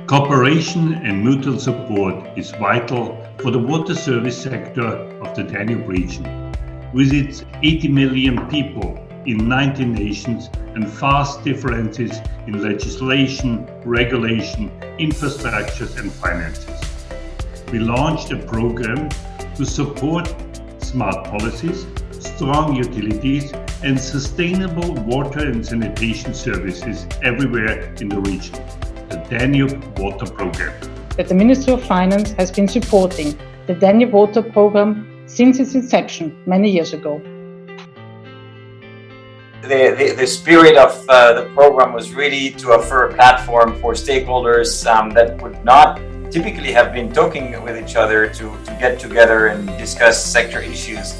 Cooperation and mutual support is vital for the water service sector of the Danube region. With its 80 million people in 19 nations and vast differences in legislation, regulation, infrastructures and finances. We launched a program to support smart policies, strong utilities and sustainable water and sanitation services everywhere in the region, the Danube Water Program. That the Ministry of Finance has been supporting the Danube Water Program since its inception many years ago. The spirit of the program was really to offer a platform for stakeholders that would not typically have been talking with each other to get together and discuss sector issues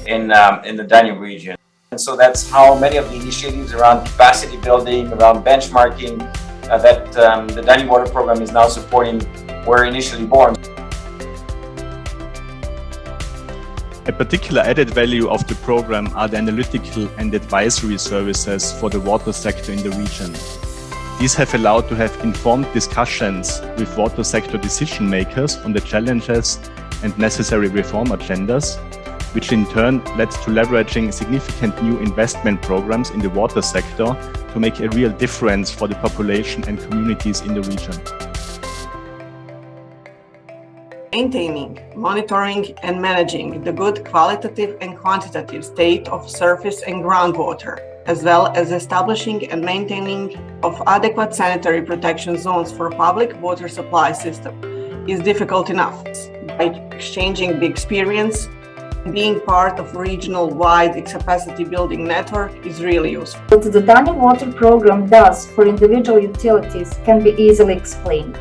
in the Danube region. And so that's how many of the initiatives around capacity building, around benchmarking that the Danube Water Program is now supporting were initially born. A particular added value of the program are the analytical and advisory services for the water sector in the region. These have allowed to have informed discussions with water sector decision makers on the challenges and necessary reform agendas, which in turn led to leveraging significant new investment programs in the water sector to make a real difference for the population and communities in the region. Maintaining, monitoring and managing the good qualitative and quantitative state of surface and groundwater, as well as establishing and maintaining of adequate sanitary protection zones for public water supply system is difficult enough. By exchanging the experience, being part of regional-wide capacity building network is really useful. What the Danube Water Program does for individual utilities can be easily explained.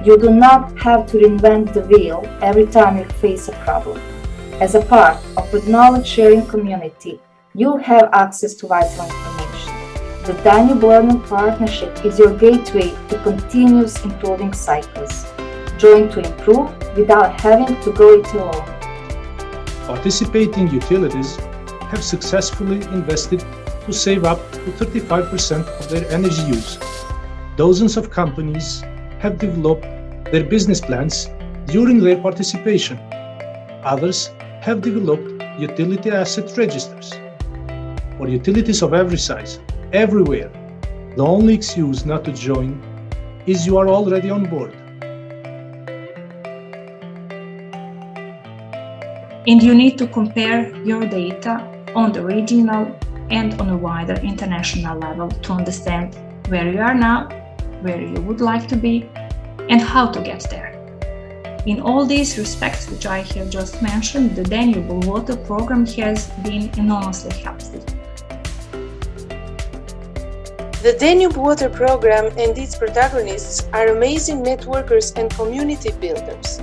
You do not have to reinvent the wheel every time you face a problem. As a part of a knowledge-sharing community, you'll have access to vital information. The Danube Learning Partnership is your gateway to continuous improving cycles. Join to improve without having to go it alone. Participating utilities have successfully invested to save up to 35% of their energy use. Dozens of companies have developed their business plans during their participation. Others have developed utility asset registers. For utilities of every size, everywhere, the only excuse not to join is you are already on board. And you need to compare your data on the regional and on a wider international level to understand where you are now, where you would like to be, and how to get there. In all these respects which I have just mentioned, the Danube Water Program has been enormously helpful. The Danube Water Program and its protagonists are amazing networkers and community builders.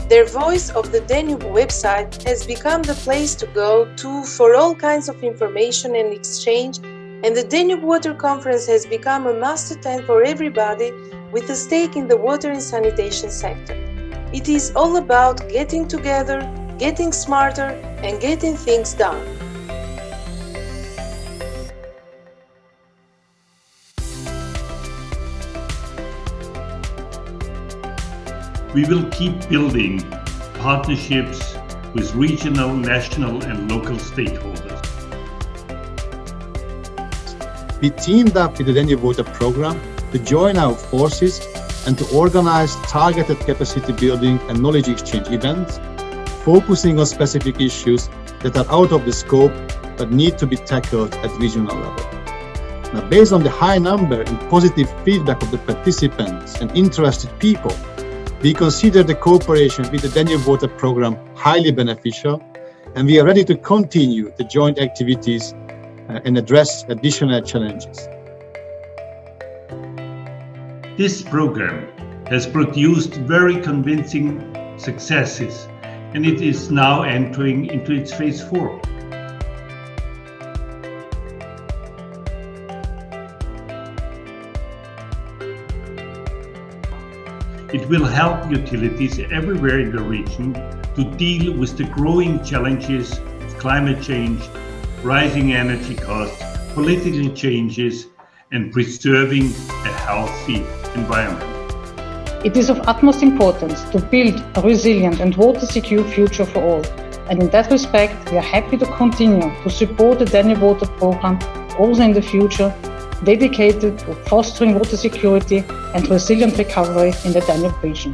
Their Voice of the Danube website has become the place to go to for all kinds of information and exchange, and the Danube Water Conference has become a master tent for everybody with a stake in the water and sanitation sector. It is all about getting together, getting smarter, and getting things done. We will keep building partnerships with regional, national and local stakeholders. We teamed up with the Danube Water Program to join our forces and to organize targeted capacity building and knowledge exchange events, focusing on specific issues that are out of the scope but need to be tackled at regional level. Now, based on the high number and positive feedback of the participants and interested people, we consider the cooperation with the Danube Water Program highly beneficial, and we are ready to continue the joint activities and address additional challenges. This program has produced very convincing successes, and it is now entering into its phase 4. It will help utilities everywhere in the region to deal with the growing challenges of climate change, rising energy costs, political changes, and preserving a healthy environment. It is of utmost importance to build a resilient and water-secure future for all. And in that respect, we are happy to continue to support the Danube Water Programme also in the future, dedicated to fostering water security and resilient recovery in the Danube region.